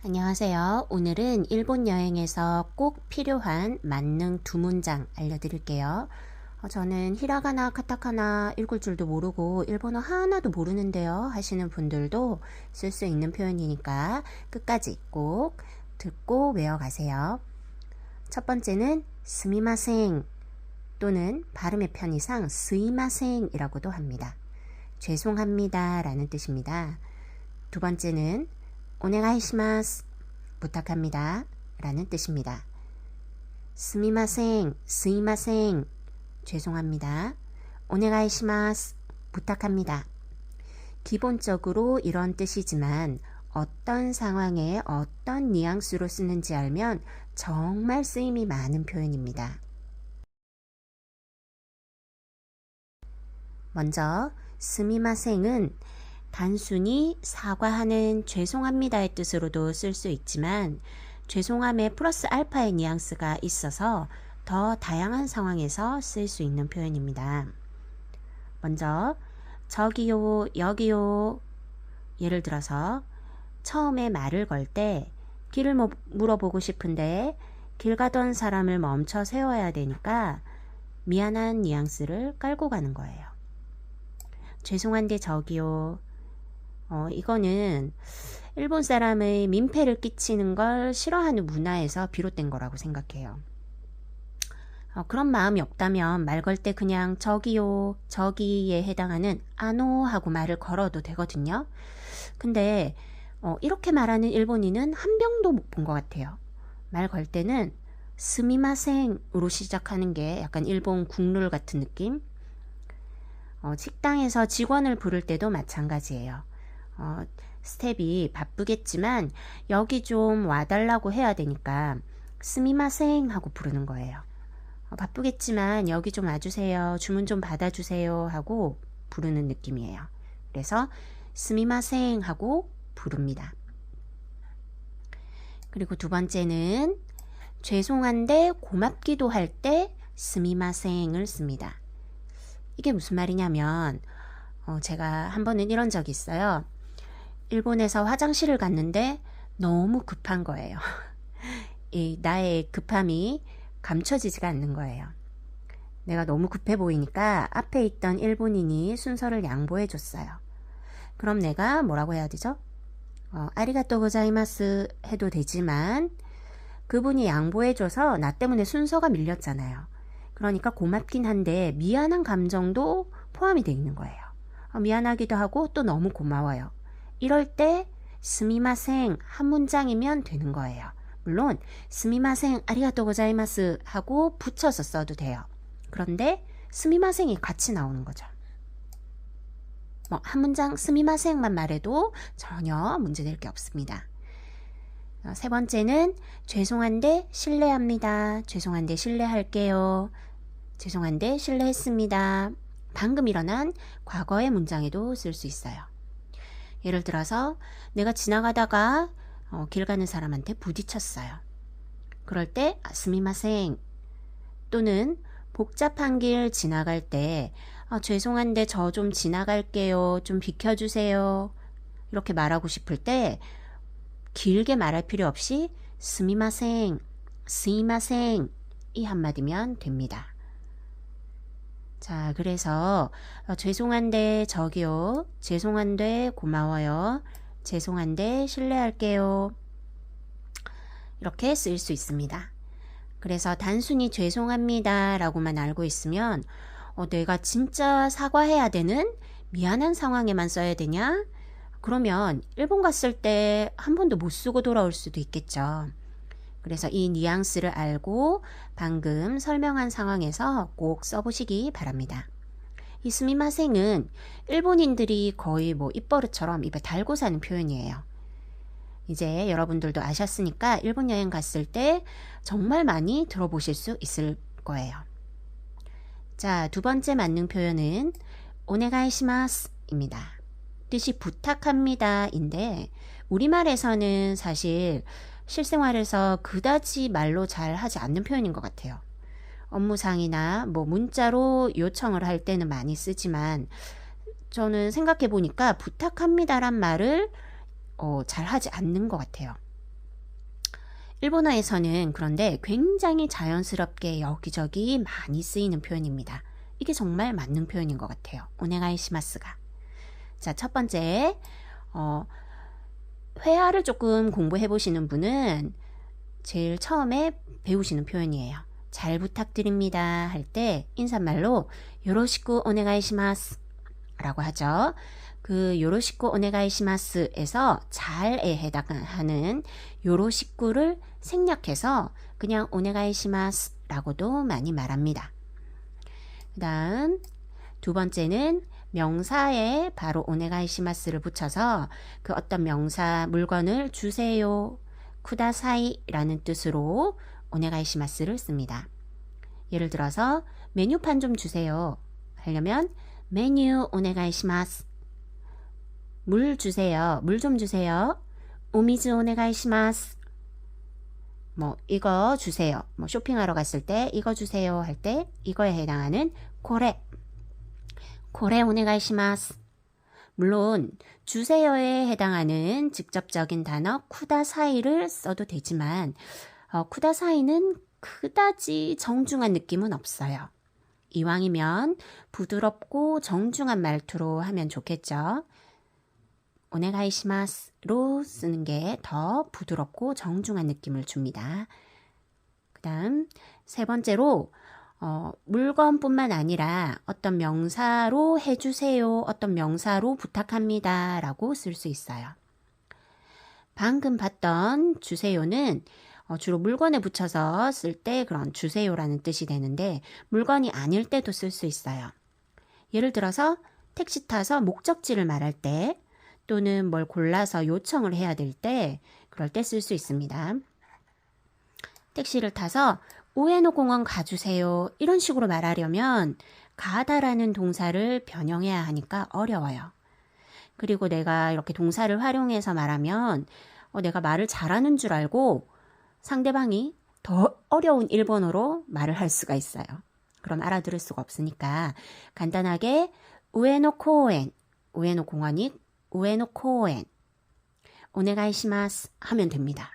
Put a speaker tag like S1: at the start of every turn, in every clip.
S1: 안녕하세요. 오늘은 일본 여행에서 꼭 필요한 만능 두 문장 알려드릴게요. 저는 히라가나, 카타카나 읽을 줄도 모르고 일본어 하나도 모르는데요 하시는 분들도 쓸 수 있는 표현이니까 끝까지 꼭 듣고 외워가세요. 첫 번째는 스미마생 또는 발음의 편의상 스이마생이라고도 합니다. 죄송합니다 라는 뜻입니다. 두 번째는 오네가이시마스 부탁합니다 라는 뜻입니다. 스미마생, 스이마생 죄송합니다. 오네가이시마스 부탁합니다. 기본적으로 이런 뜻이지만 어떤 상황에 어떤 뉘앙스로 쓰는지 알면 정말 쓰임이 많은 표현입니다. 먼저 스미마생은 단순히 사과하는 죄송합니다의 뜻으로도 쓸 수 있지만 죄송함에 플러스 알파의 뉘앙스가 있어서 더 다양한 상황에서 쓸 수 있는 표현입니다. 먼저 저기요, 여기요. 예를 들어서 처음에 말을 걸 때 길을 물어보고 싶은데 길 가던 사람을 멈춰 세워야 되니까 미안한 뉘앙스를 깔고 가는 거예요. 죄송한데 저기요. 이거는 일본 사람의 민폐를 끼치는 걸 싫어하는 문화에서 비롯된 거라고 생각해요. 그런 마음이 없다면 말 걸 때 그냥 저기요, 저기에 해당하는 아노 하고 말을 걸어도 되거든요. 근데 이렇게 말하는 일본인은 한 명도 못 본 것 같아요. 말 걸 때는 스미마생으로 시작하는 게 약간 일본 국룰 같은 느낌? 식당에서 직원을 부를 때도 마찬가지예요. 스텝이 바쁘겠지만 여기 좀 와달라고 해야 되니까 스미마생 하고 부르는 거예요. 바쁘겠지만 여기 좀 와주세요. 주문 좀 받아주세요 하고 부르는 느낌이에요. 그래서 스미마생 하고 부릅니다. 그리고 두 번째는 죄송한데 고맙기도 할 때 스미마생을 씁니다. 이게 무슨 말이냐면 제가 한 번은 이런 적이 있어요. 일본에서 화장실을 갔는데 너무 급한 거예요. 나의 급함이 감춰지지가 않는 거예요. 내가 너무 급해 보이니까 앞에 있던 일본인이 순서를 양보해 줬어요. 그럼 내가 뭐라고 해야 되죠? 아리가또 고자이마스 해도 되지만 그분이 양보해 줘서 나 때문에 순서가 밀렸잖아요. 그러니까 고맙긴 한데 미안한 감정도 포함이 되어 있는 거예요. 미안하기도 하고 또 너무 고마워요. 이럴 때 스미마생 한 문장이면 되는 거예요. 물론 스미마생 아리가또 고자이마스 하고 붙여서 써도 돼요. 그런데 스미마생이 같이 나오는 거죠. 한 문장 스미마생만 말해도 전혀 문제될 게 없습니다. 세 번째는 죄송한데 실례합니다. 죄송한데 실례할게요. 죄송한데 실례했습니다. 방금 일어난 과거의 문장에도 쓸 수 있어요. 예를 들어서 내가 지나가다가 길 가는 사람한테 부딪혔어요. 그럴 때 스미마생 또는 복잡한 길 지나갈 때 죄송한데 저 좀 지나갈게요. 좀 비켜주세요. 이렇게 말하고 싶을 때 길게 말할 필요 없이 스미마생, 스이마생 이 한마디면 됩니다. 자, 그래서 죄송한데 저기요, 죄송한데 고마워요, 죄송한데 실례할게요 이렇게 쓰일 수 있습니다. 그래서 단순히 죄송합니다 라고만 알고 있으면 내가 진짜 사과해야 되는 미안한 상황에만 써야 되냐? 그러면 일본 갔을 때 한 번도 못 쓰고 돌아올 수도 있겠죠. 그래서 이 뉘앙스를 알고 방금 설명한 상황에서 꼭 써보시기 바랍니다. 이 스미마생은 일본인들이 거의 입버릇처럼 입에 달고 사는 표현이에요. 이제 여러분들도 아셨으니까 일본 여행 갔을 때 정말 많이 들어보실 수 있을 거예요. 자, 두 번째 만능 표현은 오네가이시마스입니다. 뜻이 부탁합니다 인데 우리말에서는 사실 실생활에서 그다지 말로 잘 하지 않는 표현인 것 같아요. 업무상이나 문자로 요청을 할 때는 많이 쓰지만 저는 생각해 보니까 부탁합니다란 말을 잘 하지 않는 것 같아요. 일본어에서는 그런데 굉장히 자연스럽게 여기저기 많이 쓰이는 표현입니다. 이게 정말 맞는 표현인 것 같아요. 오네가이시마스가. 자, 첫 번째, 회화를 조금 공부해 보시는 분은 제일 처음에 배우시는 표현이에요. 잘 부탁드립니다 할 때 인사말로 요로시쿠 오네가이시마스 라고 하죠. 그 요로시쿠 오네가이시마스에서 잘에 해당하는 요로시쿠를 생략해서 그냥 오네가이시마스 라고도 많이 말합니다. 그 다음 두 번째는 명사에 바로 오네가이시마스를 붙여서 그 어떤 명사 물건을 주세요 쿠다사이 라는 뜻으로 오네가이시마스를 씁니다. 예를 들어서 메뉴판 좀 주세요 하려면 메뉴 오네가이시마스. 물 주세요. 물 좀 주세요. 오미즈 오네가이시마스. 뭐 이거 주세요. 뭐 쇼핑하러 갔을 때 이거 주세요 할 때 이거에 해당하는 고레. 고레 오네가이시마스. 물론 주세요에 해당하는 직접적인 단어 쿠다사이를 써도 되지만 쿠다사이는 그다지 정중한 느낌은 없어요. 이왕이면 부드럽고 정중한 말투로 하면 좋겠죠. 오네가이시마스로 쓰는 게 더 부드럽고 정중한 느낌을 줍니다. 그 다음 세 번째로 물건뿐만 아니라 어떤 명사로 해주세요, 어떤 명사로 부탁합니다 라고 쓸 수 있어요. 방금 봤던 주세요는 주로 물건에 붙여서 쓸 때 그런 주세요라는 뜻이 되는데 물건이 아닐 때도 쓸 수 있어요. 예를 들어서 택시 타서 목적지를 말할 때 또는 뭘 골라서 요청을 해야 될 때 그럴 때 쓸 수 있습니다. 택시를 타서 우에노 공원 가주세요 이런 식으로 말하려면 가다라는 동사를 변형해야 하니까 어려워요. 그리고 내가 이렇게 동사를 활용해서 말하면 내가 말을 잘하는 줄 알고 상대방이 더 어려운 일본어로 말을 할 수가 있어요. 그럼 알아들을 수가 없으니까 간단하게 우에노 코엔, 우에노 공원이 우에노 코엔, 오네가이시마스 하면 됩니다.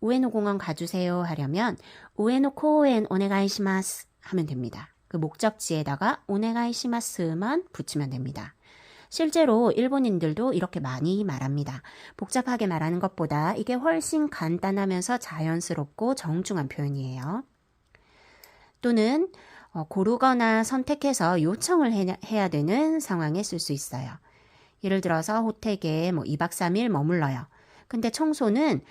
S1: 우에노 공원 가주세요 하려면 우에노 코엔 오네가이시마스 하면 됩니다. 그 목적지에다가 오네가이시마스만 붙이면 됩니다. 실제로 일본인들도 이렇게 많이 말합니다. 복잡하게 말하는 것보다 이게 훨씬 간단하면서 자연스럽고 정중한 표현이에요. 또는 고르거나 선택해서 요청을 해야 되는 상황에 쓸 수 있어요. 예를 들어서 호텔에 2박 3일 머물러요. 근데 청소는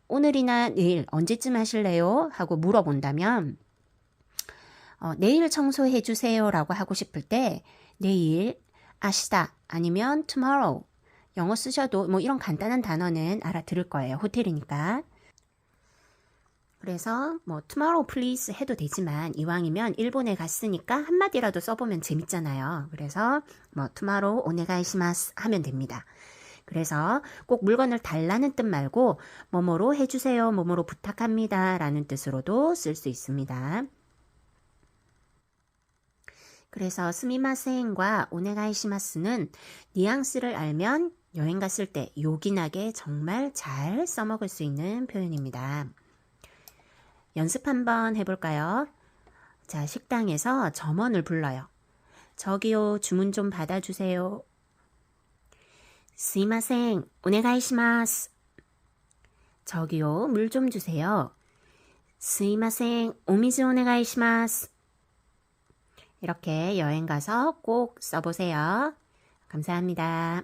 S1: 오늘이나 내일 언제쯤 하실래요? 하고 물어본다면 내일 청소해 주세요 라고 하고 싶을 때 내일, 아시다 아니면 tomorrow 영어 쓰셔도 이런 간단한 단어는 알아들을 거예요. 호텔이니까. 그래서 tomorrow please 해도 되지만 이왕이면 일본에 갔으니까 한마디라도 써보면 재밌잖아요. 그래서 tomorrow 오네가이시마스 하면 됩니다. 그래서 꼭 물건을 달라는 뜻 말고 뭐뭐로 해주세요, 뭐뭐로 부탁합니다 라는 뜻으로도 쓸 수 있습니다. 그래서 스미마센과 오네가이시마스는 뉘앙스를 알면 여행 갔을 때 요긴하게 정말 잘 써먹을 수 있는 표현입니다. 연습 한번 해볼까요? 자, 식당에서 점원을 불러요. 저기요, 주문 좀 받아주세요. 스미마센, 오네가이시마스. 저기요, 물 좀 주세요. 스미마센, 오미즈 오네가이시마스. 이렇게 여행 가서 꼭 써보세요. 감사합니다.